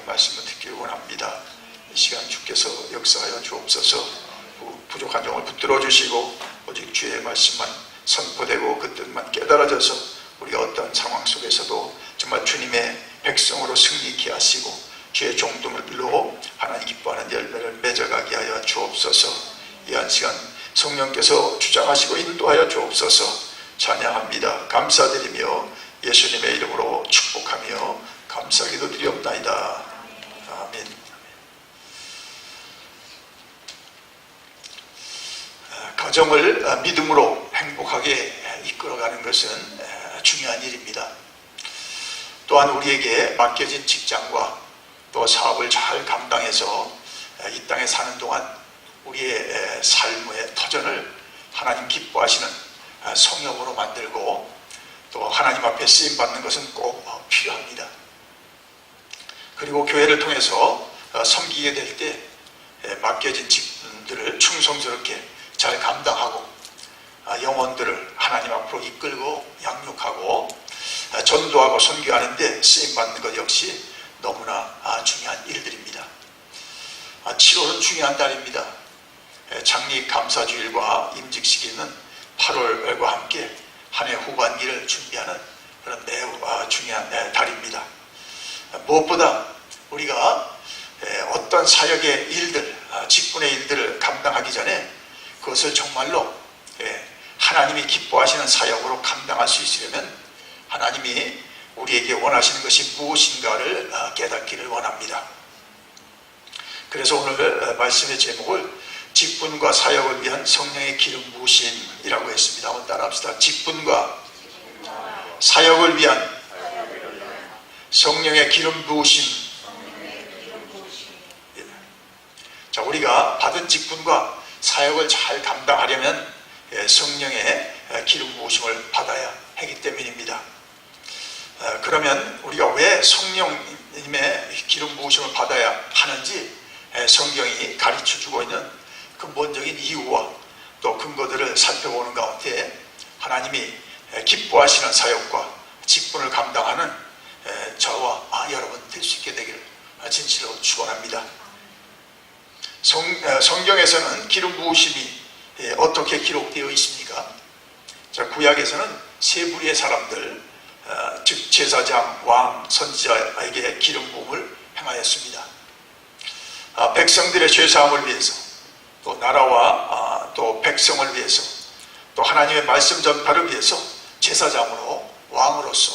말씀을 듣기를 원합니다. 이 시간 주께서 역사하여 주옵소서. 부족한 종을 붙들어 주시고 오직 주의 말씀만 선포되고 그 뜻만 깨달아져서 우리가 어떤 상황 속에서도 정말 주님의 백성으로 승리케 하시고 주의 종들로 하나님 기뻐하는 열매를 맺어가게 하여 주옵소서. 이 한 시간 성령께서 주장하시고 인도하여 주옵소서. 찬양합니다. 감사드리며 예수님의 이름으로 축복하며 감사기도 드리옵나이다. 아멘. 가정을 믿음으로 행복하게 이끌어가는 것은 중요한 일입니다. 또한 우리에게 맡겨진 직장과 또 사업을 잘 감당해서 이 땅에 사는 동안 우리의 삶의 터전을 하나님 기뻐하시는 성역으로 만들고 또 하나님 앞에 쓰임받는 것은 꼭 필요합니다. 그리고 교회를 통해서 섬기게 될 때 맡겨진 직분들을 충성스럽게 잘 감당하고 영혼들을 하나님 앞으로 이끌고 양육하고 전도하고 선교하는 데 쓰임받는 것 역시 너무나 중요한 일들입니다. 7월은 중요한 달입니다. 장립 감사주일과 임직식에는 8월과 함께 한 해 후반기를 준비하는 그런 매우 중요한 달입니다. 무엇보다 우리가 어떤 사역의 일들, 직분의 일들을 감당하기 전에 그것을 정말로 하나님이 기뻐하시는 사역으로 감당할 수 있으려면 하나님이 우리에게 원하시는 것이 무엇인가를 깨닫기를 원합니다. 그래서 오늘 말씀의 제목을 직분과 사역을 위한 성령의 기름 부으심이라고 했습니다. 한번 따라합시다. 직분과 사역을 위한 성령의 기름 부으심. 자, 우리가 받은 직분과 사역을 잘 감당하려면 성령의 기름 부으심을 받아야 하기 때문입니다. 그러면 우리가 왜 성령님의 기름 부으심을 받아야 하는지 성경이 가르쳐주고 있는 근본적인 이유와 또 근거들을 살펴보는 가운데 하나님이 기뻐하시는 사역과 직분을 감당하는 저와 여러분 될 수 있게 되기를 진실로 축원합니다. 성경에서는 기름 부으심이 어떻게 기록되어 있습니까? 자, 구약에서는 세 부류의 사람들, 즉 제사장, 왕, 선지자에게 기름 부음을 행하였습니다. 백성들의 죄사함을 위해서, 또 나라와 또 백성을 위해서, 또 하나님의 말씀 전파를 위해서 제사장으로, 왕으로서,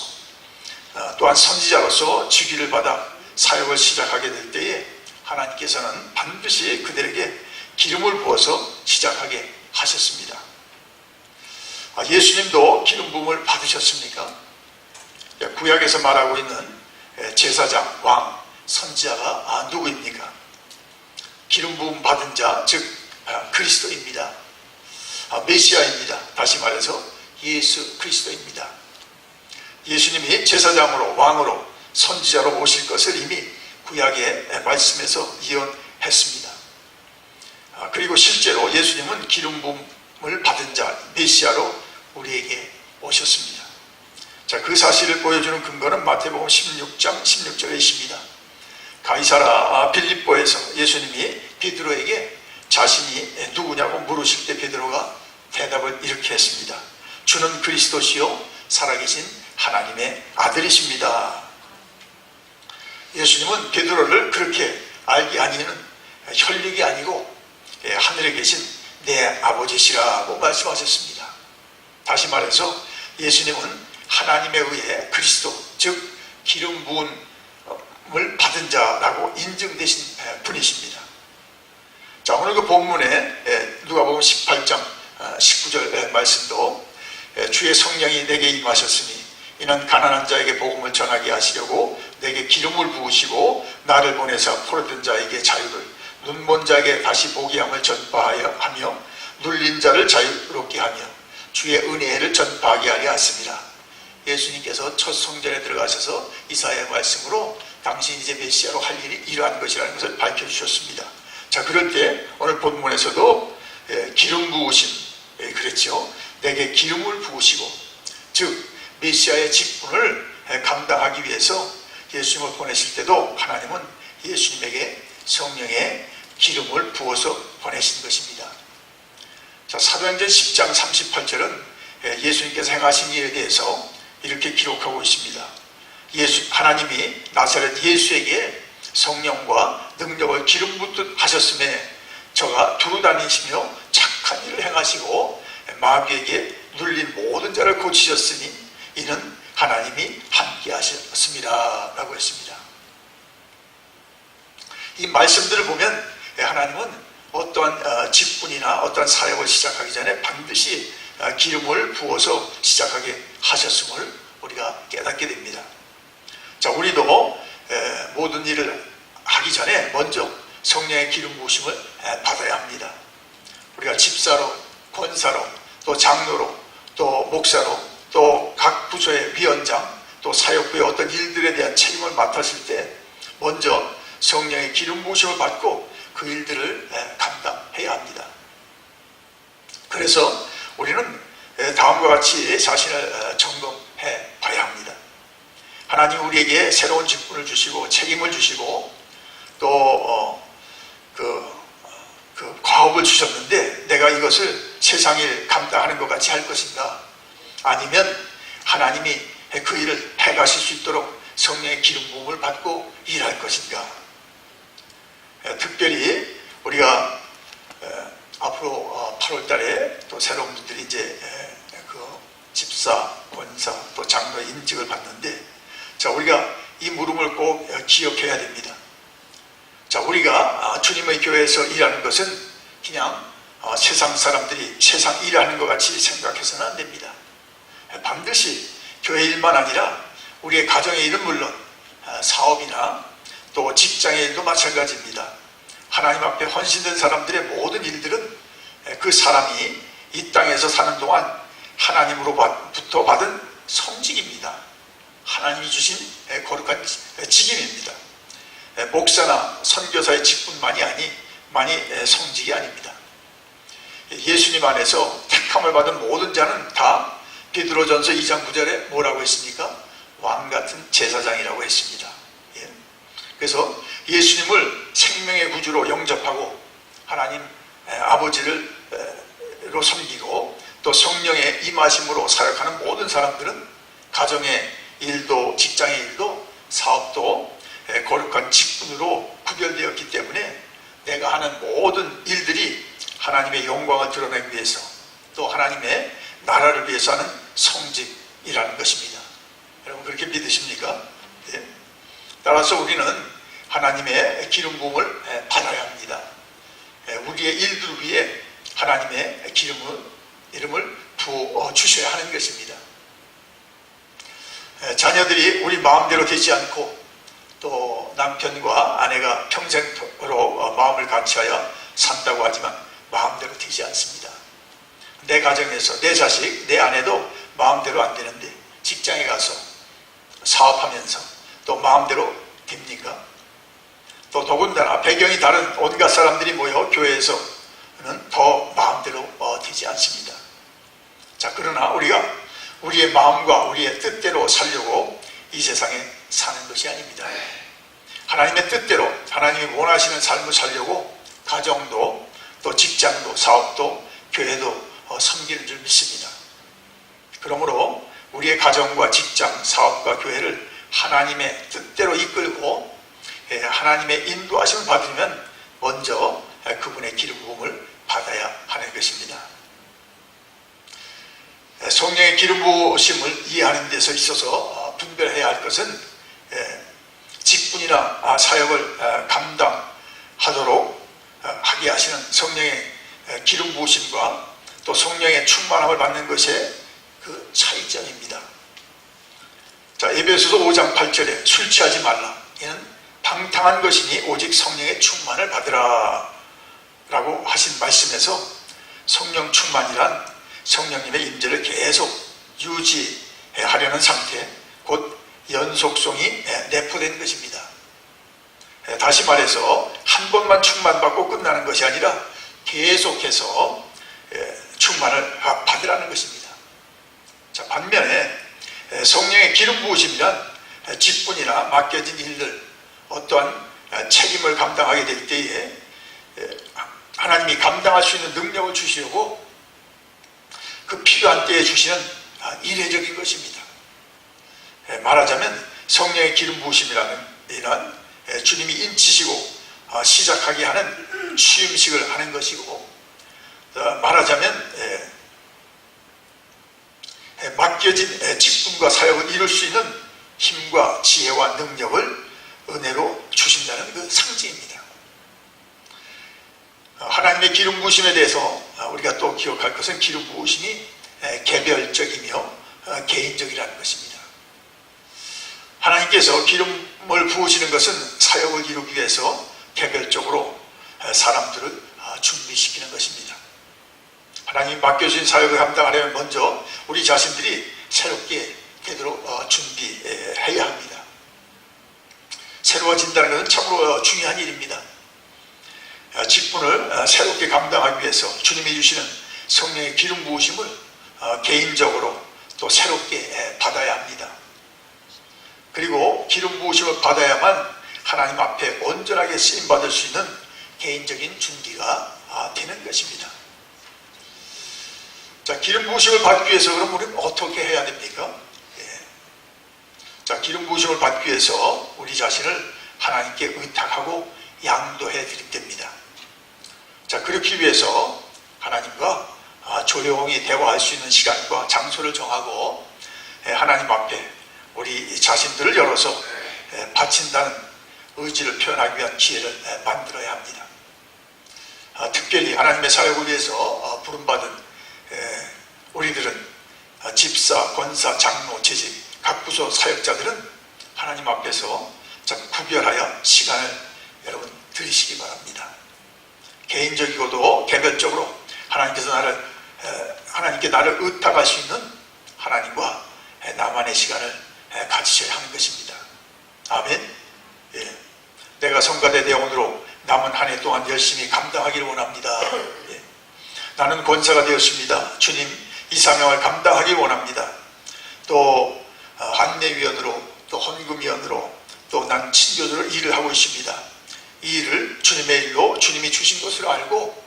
또한 선지자로서 직위를 받아 사역을 시작하게 될 때에 하나님께서는 반드시 그들에게 기름을 부어서 시작하게 하셨습니다. 예수님도 기름 부음을 받으셨습니까? 구약에서 말하고 있는 제사장, 왕, 선지자가 누구입니까? 기름 부음 받은 자, 즉 그리스도입니다. 메시아입니다. 다시 말해서 예수 그리스도입니다. 예수님이 제사장으로, 왕으로, 선지자로 오실 것을 이미 구약의 말씀에서 예언했습니다. 그리고 실제로 예수님은 기름 부음을 받은 자, 메시아로 우리에게 오셨습니다. 자, 그 사실을 보여주는 근거는 마태복음 16장 16절에 있습니다. 가이사라 빌립보에서 예수님이 베드로에게 자신이 누구냐고 물으실 때 베드로가 대답을 이렇게 했습니다. 주는 그리스도시요 살아계신 하나님의 아들이십니다. 예수님은 베드로를 그렇게 알게 하니는 혈육이 아니고 하늘에 계신 내 아버지시라고 말씀하셨습니다. 다시 말해서 예수님은 하나님에 의해 그리스도, 즉 기름 부음을 받은 자라고 인정되신 분이십니다. 자, 오늘 그 본문에 누가복음 18장 19절 말씀도 주의 성령이 내게 임하셨으니 이는 가난한 자에게 복음을 전하게 하시려고 내게 기름을 부으시고 나를 보내사 포로된 자에게 자유를, 눈먼 자에게 다시 보게 함을 전파하여 하며 눌린 자를 자유롭게 하며 주의 은혜를 전파하게 하려 하십니다. 예수님께서 첫 성전에 들어가셔서 이사야의 말씀으로 당신이 이제 메시아로 할 일이 이러한 것이라는 것을 밝혀주셨습니다. 자, 그럴 때 오늘 본문에서도 기름 부으심, 그랬죠. 내게 기름을 부으시고, 즉 메시아의 직분을 감당하기 위해서 예수님을 보내실 때도 하나님은 예수님에게 성령의 기름을 부어서 보내신 것입니다. 자, 사도행전 10장 38절은 예수님께서 행하신 일에 대해서 이렇게 기록하고 있습니다. 하나님이 나사렛 예수에게 성령과 능력을 기름 붓듯 하셨음에 저가 두루 다니시며 착한 일을 행하시고 마귀에게 눌린 모든 자를 고치셨으니 이는 하나님이 함께 하셨습니다 라고 했습니다. 이 말씀들을 보면 하나님은 어떠한 직분이나 어떠한 사역을 시작하기 전에 반드시 기름을 부어서 시작하게 하셨음을 우리가 깨닫게 됩니다. 자, 우리도 모든 일을 하기 전에 먼저 성령의 기름 부으심을 받아야 합니다. 우리가 집사로, 권사로, 또 장로로, 또 목사로, 또 각 부서의 위원장, 또 사역부의 어떤 일들에 대한 책임을 맡았을 때 먼저 성령의 기름 부으심을 받고 그 일들을 감당해야 합니다. 그래서 우리는 다음과 같이 자신을 점검해 봐야 합니다. 하나님 우리에게 새로운 직분을 주시고 책임을 주시고 또 그 과업을 주셨는데 내가 이것을 세상일 감당하는 것 같이 할 것인가, 아니면 하나님이 그 일을 해가실 수 있도록 성령의 기름 부음을 받고 일할 것인가. 특별히 우리가 앞으로 8월 달에 또 새로운 분들이 이제 그 집사, 권사, 또 장로 인직을 받는데, 자, 우리가 이 물음을 꼭 기억해야 됩니다. 자, 우리가 주님의 교회에서 일하는 것은 그냥 세상 사람들이 세상 일하는 것 같이 생각해서는 안 됩니다. 반드시 교회 일만 아니라 우리의 가정의 일은 물론 사업이나 또 직장의 일도 마찬가지입니다. 하나님 앞에 헌신된 사람들의 모든 일들은 그 사람이 이 땅에서 사는 동안 하나님으로부터 받은 성직입니다. 하나님이 주신 거룩한 직임입니다. 목사나 선교사의 직분만이 성직이 아닙니다. 예수님 안에서 택함을 받은 모든 자는 다 베드로전서 2장 9절에 뭐라고 했습니까? 왕같은 제사장이라고 했습니다. 그래서 예수님을 생명의 구주로 영접하고 하나님 아버지로 섬기고 또 성령의 임하심으로 사역하는 모든 사람들은 가정의 일도 직장의 일도 사업도 거룩한 직분으로 구별되었기 때문에 내가 하는 모든 일들이 하나님의 영광을 드러내기 위해서 또 하나님의 나라를 위해서 하는 성직이라는 것입니다. 여러분 그렇게 믿으십니까? 네. 따라서 우리는 하나님의 기름 부음을 받아야 합니다. 우리의 일들 위에 하나님의 이름을 부어 주셔야 하는 것입니다. 자녀들이 우리 마음대로 되지 않고 또 남편과 아내가 평생토록 마음을 같이하여 산다고 하지만 마음대로 되지 않습니다. 내 가정에서 내 자식, 내 아내도 마음대로 안 되는데 직장에 가서 사업하면서 또 마음대로 됩니까? 또 더군다나 배경이 다른 온갖 사람들이 모여 교회에서는 더 마음대로 되지 않습니다. 자, 그러나 우리가 우리의 마음과 우리의 뜻대로 살려고 이 세상에 사는 것이 아닙니다. 하나님의 뜻대로 하나님이 원하시는 삶을 살려고 가정도 또 직장도 사업도 교회도 섬기는 줄 믿습니다. 그러므로 우리의 가정과 직장, 사업과 교회를 하나님의 뜻대로 이끌고 하나님의 인도하심을 받으면 먼저 그분의 기름 부음을 받아야 하는 것입니다. 성령의 기름 부으심을 이해하는 데서 있어서 분별해야 할 것은 직분이나 사역을 감당하도록 하게 하시는 성령의 기름 부으심과 또 성령의 충만함을 받는 것의 그 차이점입니다. 자, 에베소서 5장 8절에 술 취하지 말라. 이는 방탕한 것이니 오직 성령의 충만을 받으라 라고 하신 말씀에서 성령 충만이란 성령님의 임재를 계속 유지하려는 상태, 곧 연속성이 내포된 것입니다. 다시 말해서 한 번만 충만받고 끝나는 것이 아니라 계속해서 충만을 받으라는 것입니다. 자, 반면에 성령의 기름 부으심이란 직분이나 맡겨진 일들, 어떠한 책임을 감당하게 될 때에 하나님이 감당할 수 있는 능력을 주시려고 그 필요한 때에 주시는 이례적인 것입니다. 말하자면 성령의 기름 부으심이라는 이런 주님이 인치시고 시작하게 하는 취임식을 하는 것이고, 말하자면 맡겨진 직분과 사역을 이룰 수 있는 힘과 지혜와 능력을 은혜로 주신다는 그 상징입니다. 하나님의 기름 부으심에 대해서 우리가 또 기억할 것은 기름 부으심이 개별적이며 개인적이라는 것입니다. 하나님께서 기름을 부으시는 것은 사역을 이루기 위해서 개별적으로 사람들을 준비시키는 것입니다. 하나님이 맡겨주신 사역을 감당하려면 먼저 우리 자신들이 새롭게 되도록 준비해야 합니다. 새로워진다는 것은 참으로 중요한 일입니다. 직분을 새롭게 감당하기 위해서 주님이 주시는 성령의 기름 부으심을 개인적으로 또 새롭게 받아야 합니다. 그리고 기름 부으심을 받아야만 하나님 앞에 온전하게 쓰임받을 수 있는 개인적인 준비가 되는 것입니다. 자, 기름 부으심을 받기 위해서 그럼 우리는 어떻게 해야 됩니까? 자, 기름 부으심을 받기 위해서 우리 자신을 하나님께 의탁하고 양도해 드리면 됩니다. 자, 그렇기 위해서 하나님과 조용히 대화할 수 있는 시간과 장소를 정하고 하나님 앞에 우리 자신들을 열어서 바친다는 의지를 표현하기 위한 기회를 만들어야 합니다. 특별히 하나님의 사역을 위해서 부름받은 우리들은 집사, 권사, 장로, 재직 각 부서 사역자들은 하나님 앞에서 좀 구별하여 시간을 여러분 들이시기 바랍니다. 개인적이고도 개별적으로 하나님께 나를 의탁할 수 있는 하나님과 나만의 시간을 가지셔야 하는 것입니다. 아멘. 예. 내가 성가대 대원으로 남은 한 해 동안 열심히 감당하기를 원합니다. 예. 나는 권사가 되었습니다. 주님, 이 사명을 감당하기 원합니다. 또 안내위원으로, 또 헌금위원으로, 또 난 친교도로 일을 하고 있습니다. 이 일을 주님의 일로 주님이 주신 것으로 알고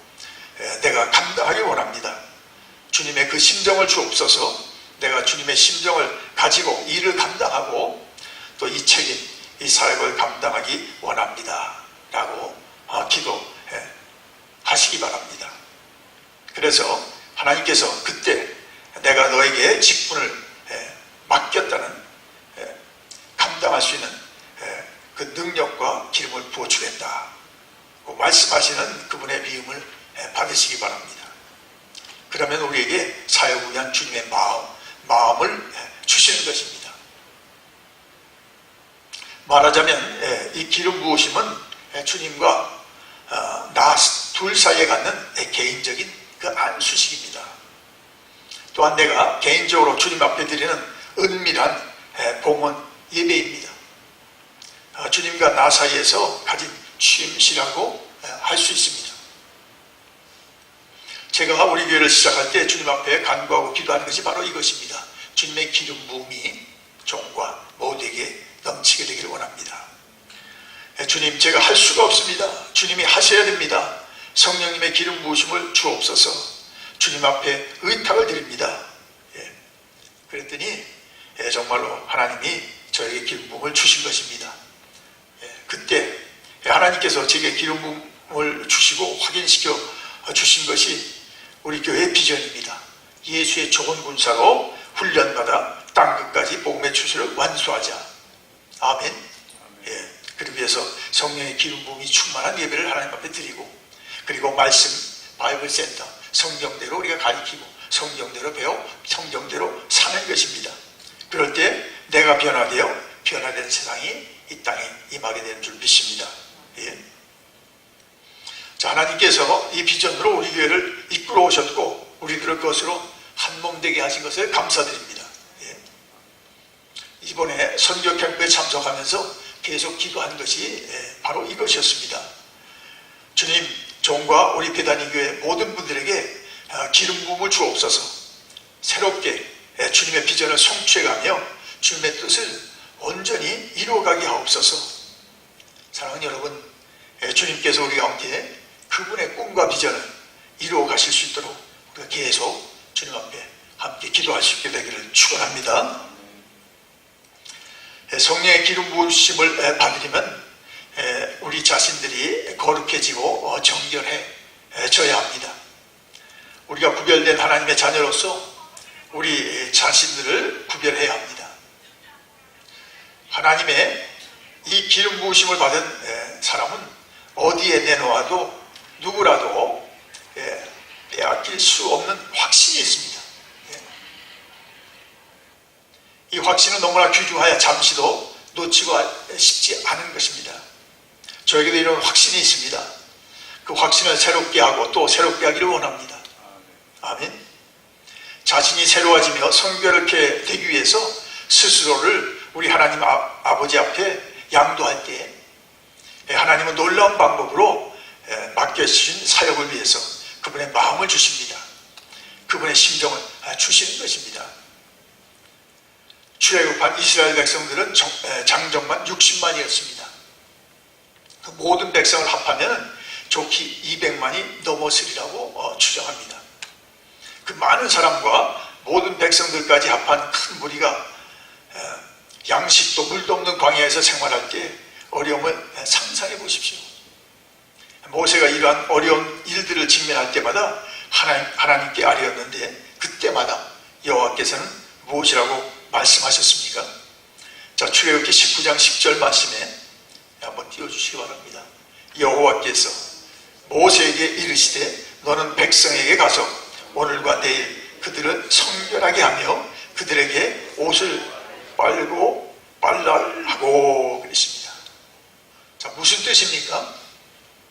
내가 감당하기 원합니다. 주님의 그 심정을 주옵소서. 내가 주님의 심정을 가지고 일을 감당하고 또 이 책임, 이 사역을 감당하기 원합니다. 라고 기도하시기 바랍니다. 그래서 하나님께서 그때 내가 너에게 직분을 맡겼다는 감당할 수 있는 그 능력과 기름을 부어주겠다 말씀하시는 그분의 미움을 받으시기 바랍니다. 그러면 우리에게 사역을 위한 주님의 마음을 주시는 것입니다. 말하자면 이 기름 부으심은 주님과 나 둘 사이에 갖는 개인적인 그 안수식입니다. 또한 내가 개인적으로 주님 앞에 드리는 은밀한 봉헌 예배입니다. 주님과 나 사이에서 가진 취임시라고 할 수 있습니다. 제가 우리 교회를 시작할 때 주님 앞에 간구하고 기도하는 것이 바로 이것입니다. 주님의 기름 부음이 종과 모두에게 넘치게 되기를 원합니다. 주님, 제가 할 수가 없습니다. 주님이 하셔야 됩니다. 성령님의 기름 부으심을 주옵소서. 주님 앞에 의탁을 드립니다. 그랬더니 정말로 하나님이 저에게 기름 부음을 주신 것입니다. 그때 하나님께서 제게 기름 부음을 주시고 확인시켜 주신 것이 우리 교회의 비전입니다. 예수의 좋은 군사로 훈련받아 땅끝까지 복음의 추수를 완수하자. 아멘. 그러기 위해서 성령의 기름 부음이 충만한 예배를 하나님 앞에 드리고, 그리고 말씀, 바이블 센터, 성경대로 우리가 가르치고 성경대로 배워 성경대로 사는 것입니다. 그럴 때 내가 변화된 세상이 이 땅에 임하게 되는 줄 믿습니다. 자, 하나님께서 이 비전으로 우리 교회를 이끌어 오셨고 우리들을 그것으로 한몸 되게 하신 것을 감사드립니다. 이번에 선교 캠프에 참석하면서 계속 기도한 것이 바로 이것이었습니다. 주님, 종과 우리 배단위 교회 모든 분들에게 기름 부음을 주옵소서. 새롭게 주님의 비전을 성취해가며 주님의 뜻을 온전히 이루어가게 하옵소서. 사랑하는 여러분, 주님께서 우리 가운데 그분의 꿈과 비전을 이루어 가실 수 있도록 우리가 계속 주님 앞에 함께 기도할 수 있게 되기를 축원합니다. 성령의 기름 부으심을 받으려면 우리 자신들이 거룩해지고 정결해져야 합니다. 우리가 구별된 하나님의 자녀로서 우리 자신들을 구별해야 합니다. 하나님의 이 기름 부으심을 받은 사람은 어디에 내놓아도 누구라도 빼앗길 수 없는 확신이 있습니다. 이 확신은 너무나 귀중하여 잠시도 놓치고 싶지 않은 것입니다. 저에게도 이런 확신이 있습니다. 그 확신을 새롭게 하고 또 새롭게 하기를 원합니다. 아멘. 자신이 새로워지며 성결하게 되기 위해서 스스로를 우리 하나님 아버지 앞에 양도할 때 하나님은 놀라운 방법으로 맡겨주신 사역을 위해서 그분의 마음을 주십니다. 그분의 심정을 주시는 것입니다. 출애굽한 이스라엘 백성들은 장정만 60만이었습니다. 그 모든 백성을 합하면 좋기 200만이 넘었으리라고 추정합니다. 그 많은 사람과 모든 백성들까지 합한 큰 무리가 양식도 물도 없는 광야에서 생활할 때 어려움을 상상해 보십시오. 모세가 이러한 어려운 일들을 직면할 때마다 하나님께 아뢰었는데 그때마다 여호와께서는 무엇이라고 말씀하셨습니까? 자, 출애굽기 19장 10절 말씀에 한번 띄워주시기 바랍니다. 여호와께서 모세에게 이르시되 너는 백성에게 가서 오늘과 내일 그들을 성결하게 하며 그들에게 옷을 빨고 빨랄하고 그랬습니다. 자, 무슨 뜻입니까?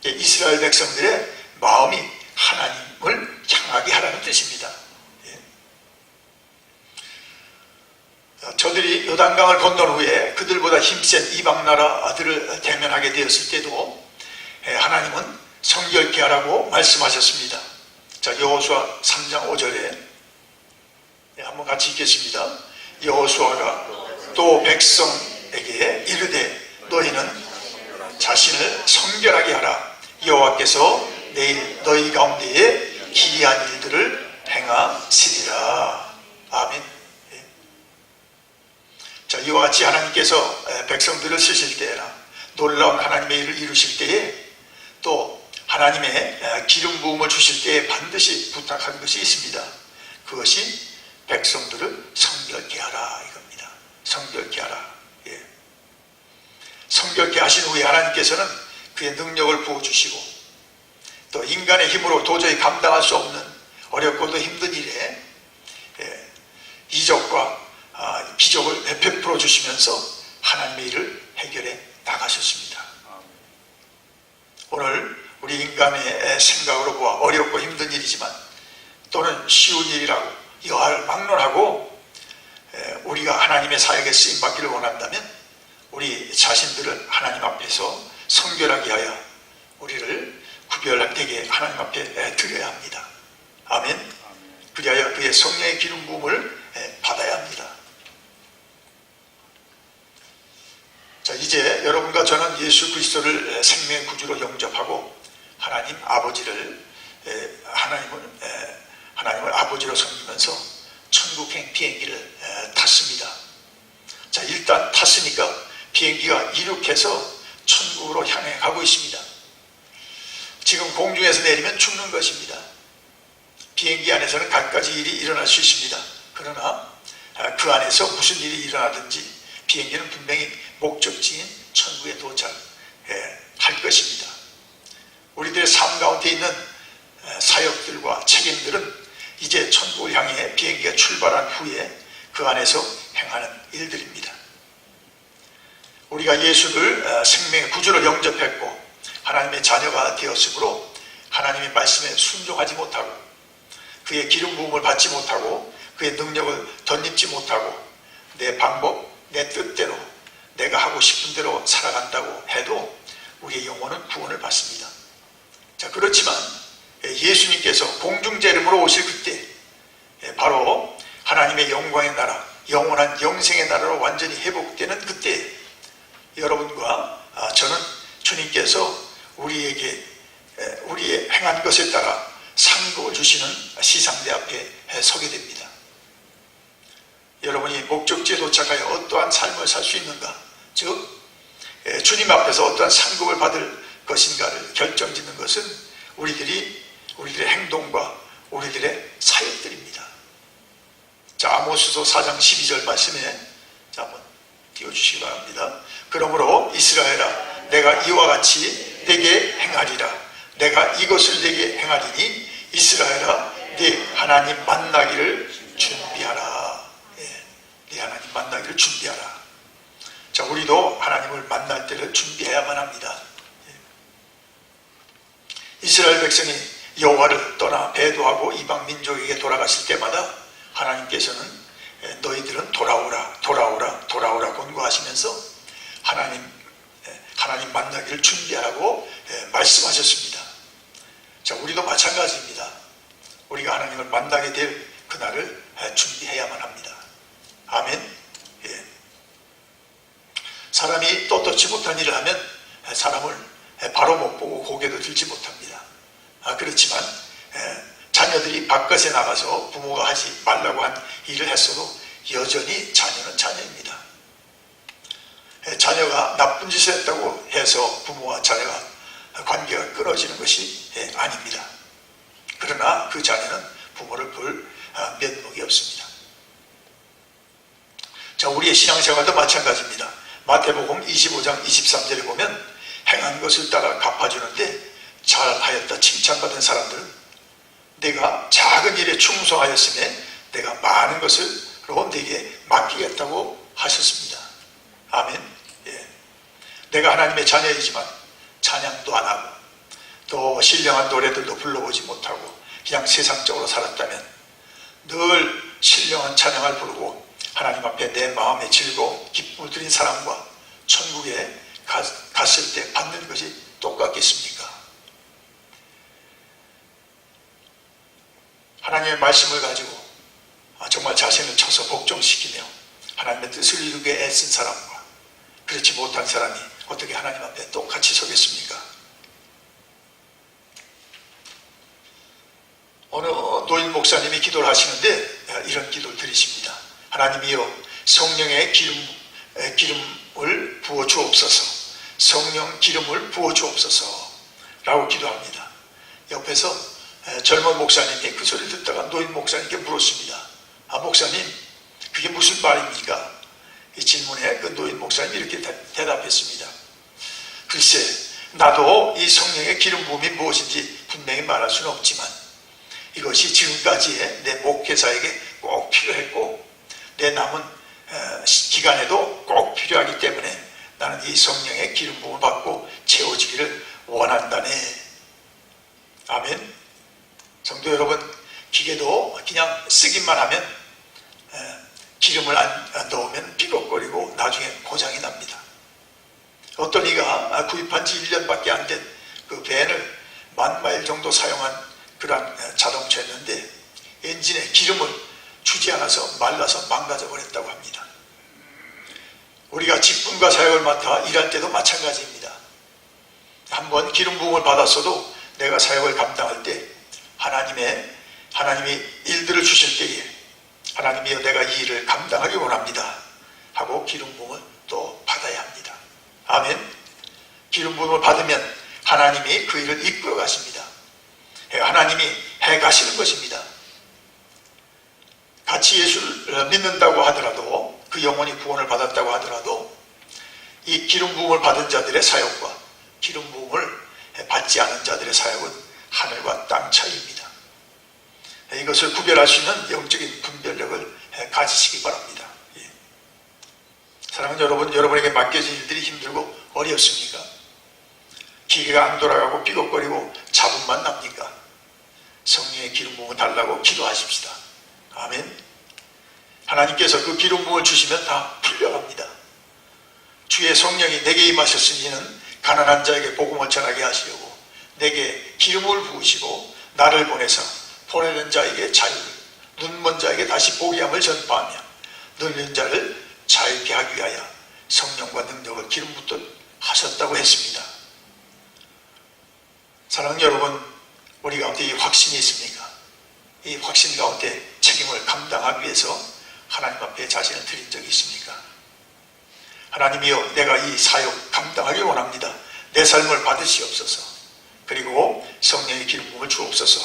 이스라엘 백성들의 마음이 하나님을 향하게 하라는 뜻입니다. 저들이 요단강을 건넌 후에 그들보다 힘센 이방 나라들을 대면하게 되었을 때도 하나님은 성결케 하라고 말씀하셨습니다. 자, 여호수아 3장 5절에 한번 같이 읽겠습니다. 여호수아가 또 백성에게 이르되 너희는 자신을 성결하게 하라. 여호와께서 내일 너희 가운데에 기이한 일들을 행하시리라. 아멘. 자, 이와 같이 하나님께서 백성들을 쓰실 때나 놀라운 하나님의 일을 이루실 때에 또 하나님의 기름 부음을 주실 때에 반드시 부탁한 것이 있습니다. 그것이 백성들을 성결케 하라 이겁니다. 성결케 하라. 예. 성결케 하신 후에 하나님께서는 그의 능력을 부어주시고 또 인간의 힘으로 도저히 감당할 수 없는 어렵고도 힘든 일에 이적과 기적을 베풀어 주시면서 하나님의 일을 해결해 나가셨습니다. 오늘 우리 인간의 생각으로 보아 어렵고 힘든 일이지만 또는 쉬운 일이라고 여하를 막론하고 우리가 하나님의 사역에 쓰임받기를 원한다면 우리 자신들을 하나님 앞에서 성결하게 하여 우리를 구별되게 하나님 앞에 드려야 합니다. 아멘. 그리하여 그의 성령의 기름 부음을 받아야 합니다. 자, 이제 여러분과 저는 예수 그리스도를 생명의 구주로 영접하고 하나님 아버지를 하나님을 아버지로 섬기면서 천국행 비행기를 탔습니다. 자, 일단 탔으니까 비행기가 이륙해서 천국으로 향해 가고 있습니다. 지금 공중에서 내리면 죽는 것입니다. 비행기 안에서는 갖가지 일이 일어날 수 있습니다. 그러나 그 안에서 무슨 일이 일어나든지 비행기는 분명히 목적지인 천국에 도착할 것입니다. 우리들의 삶 가운데 있는 사역들과 책임들은 이제 천국을 향해 비행기가 출발한 후에 그 안에서 행하는 일들입니다. 우리가 예수를 생명의 구주로 영접했고 하나님의 자녀가 되었으므로 하나님의 말씀에 순종하지 못하고 그의 기름 부음을 받지 못하고 그의 능력을 덧입지 못하고 내 방법, 내 뜻대로 내가 하고 싶은 대로 살아간다고 해도 우리의 영혼은 구원을 받습니다. 자, 그렇지만 예수님께서 공중재림으로 오실 그때 바로 하나님의 영광의 나라, 영원한 영생의 나라로 완전히 회복되는 그때 여러분과 저는 하나님께서 우리에게 우리의 행한 것에 따라 상급을 주시는 시상대 앞에 서게 됩니다. 여러분이 목적지에 도착하여 어떠한 삶을 살 수 있는가, 즉 주님 앞에서 어떠한 상급을 받을 것인가를 결정짓는 것은 우리들의 행동과 우리들의 사역들입니다. 자, 아모스서 4장 12절 말씀에 한번 띄워주시기 바랍니다. 그러므로 이스라엘아, 내가 이와 같이 내게 행하리라. 내가 이것을 내게 행하리니 이스라엘아, 네 하나님 만나기를 준비하라. 네 하나님 만나기를 준비하라. 자, 우리도 하나님을 만날 때를 준비해야만 합니다. 이스라엘 백성이 여호와를 떠나 배도하고 이방 민족에게 돌아갔을 때마다 하나님께서는 너희들은 돌아오라, 돌아오라, 돌아오라 권고하시면서 하나님 만나기를 준비하라고 말씀하셨습니다. 자, 우리도 마찬가지입니다. 우리가 하나님을 만나게 될 그날을 준비해야만 합니다. 아멘. 사람이 떳떳지 못한 일을 하면 사람을 바로 못 보고 고개도 들지 못합니다. 그렇지만 자녀들이 바깥에 나가서 부모가 하지 말라고 한 일을 했어도 여전히 자녀는 자녀입니다. 자녀가 나쁜 짓을 했다고 해서 부모와 자녀가 관계가 끊어지는 것이 아닙니다. 그러나 그 자녀는 부모를 볼 면목이 없습니다. 자, 우리의 신앙생활도 마찬가지입니다. 마태복음 25장 23절에 보면 행한 것을 따라 갚아주는데 잘하였다 칭찬받은 사람들은 내가 작은 일에 충성하였음에 내가 많은 것으로 내게 맡기겠다고 하셨습니다. 아멘. 내가 하나님의 자녀이지만 찬양도 안 하고 또 신령한 노래들도 불러보지 못하고 그냥 세상적으로 살았다면 늘 신령한 찬양을 부르고 하나님 앞에 내 마음의 즐거움, 기쁨을 드린 사람과 천국에 갔을 때 받는 것이 똑같겠습니까? 하나님의 말씀을 가지고 정말 자신을 쳐서 복종시키며 하나님의 뜻을 이루게 애쓴 사람과 그렇지 못한 사람이 어떻게 하나님 앞에 똑같이 서겠습니까? 어느 노인 목사님이 기도를 하시는데 이런 기도를 드리십니다. 하나님이여, 성령의 기름을 부어 주옵소서. 성령 기름을 부어 주옵소서 라고 기도합니다. 옆에서 젊은 목사님이 그 소리를 듣다가 노인 목사님께 물었습니다. 목사님, 그게 무슨 말입니까? 이 질문에 그 노인 목사님이 이렇게 대답했습니다. 글쎄, 나도 이 성령의 기름 부음이 무엇인지 분명히 말할 수는 없지만 이것이 지금까지의 내 목회자에게 꼭 필요했고 내 남은 기간에도 꼭 필요하기 때문에 나는 이 성령의 기름 부음을 받고 채워지기를 원한다네. 아멘. 성도 여러분, 기계도 그냥 쓰기만 하면 기름을 안 넣으면 삐걱거리고 나중에 고장이 납니다. 어떤 이가 구입한 지 1년밖에 안 된 그 밴을 10,000마일 정도 사용한 그런 자동차였는데 엔진에 기름을 주지 않아서 말라서 망가져 버렸다고 합니다. 우리가 직분과 사역을 맡아 일할 때도 마찬가지입니다. 한번 기름 부음을 받았어도 내가 사역을 감당할 때 하나님이 일들을 주실 때에 하나님이여, 내가 이 일을 감당하기 원합니다 하고 기름 부음을 또 받아야 합니다. 아멘. 기름 부음을 받으면 하나님이 그 일을 이끌어 가십니다. 하나님이 해 가시는 것입니다. 같이 예수를 믿는다고 하더라도, 그 영혼이 구원을 받았다고 하더라도 이 기름 부음을 받은 자들의 사역과 기름 부음을 받지 않은 자들의 사역은 하늘과 땅 차이입니다. 이것을 구별할 수 있는 영적인 분별력을 가지시기 바랍니다. 사랑하는 여러분, 여러분에게 맡겨진 일들이 힘들고 어렵습니까? 기계가 안 돌아가고 삐걱거리고 잡음만 납니까? 성령의 기름 부음을 달라고 기도하십시다. 아멘. 하나님께서 그 기름 부음을 주시면 다 풀려갑니다. 주의 성령이 내게 임하셨으니는 가난한 자에게 복음을 전하게 하시려고 내게 기름을 부으시고 나를 보내서 보내는 자에게 자유를, 눈먼 자에게 다시 보게 함을 전파하며 늙는 자를 자유케 하기 위하여 성령과 능력을 기름 붓듯 하셨다고 했습니다. 사랑하는 여러분, 우리 가운데 이 확신이 있습니까? 이 확신 가운데 책임을 감당하기 위해서 하나님 앞에 자신을 드린 적이 있습니까? 하나님이여, 내가 이 사역 감당하기 원합니다. 내 삶을 받으시옵소서. 그리고 성령의 기름 부음을 주옵소서.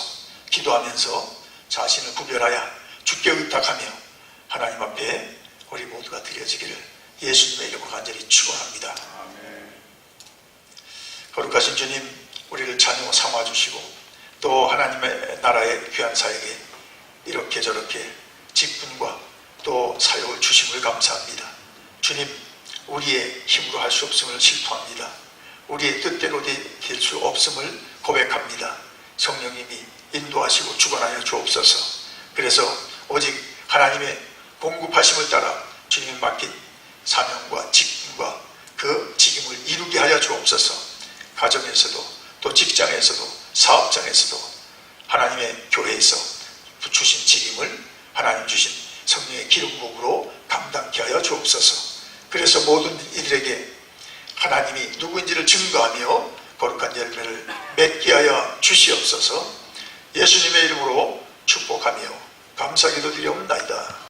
기도하면서 자신을 구별하여 주께 의탁하며 하나님 앞에 우리 모두가 드려지기를 예수님의 이름으로 간절히 축원합니다. 거룩하신 주님, 우리를 찬양 삼아주시고 또 하나님의 나라의 귀한 사역에 이렇게 저렇게 직분과 또 사역을 주심을 감사합니다. 주님, 우리의 힘으로 할 수 없음을 실토합니다. 우리의 뜻대로 될 수 없음을 고백합니다. 성령님이 인도하시고 주관하여 주옵소서. 그래서 오직 하나님의 공급하심을 따라 주님이 맡긴 사명과 직분과 그 직임을 이루게 하여 주옵소서. 가정에서도 또 직장에서도 사업장에서도 하나님의 교회에서 주신 직임을 하나님 주신 성령의 기름 부음으로 감당케 하여 주옵소서. 그래서 모든 이들에게 하나님이 누구인지를 증거하며 거룩한 열매를 맺게 하여 주시옵소서. 예수님의 이름으로 축복하며 감사기도 드리옵나이다.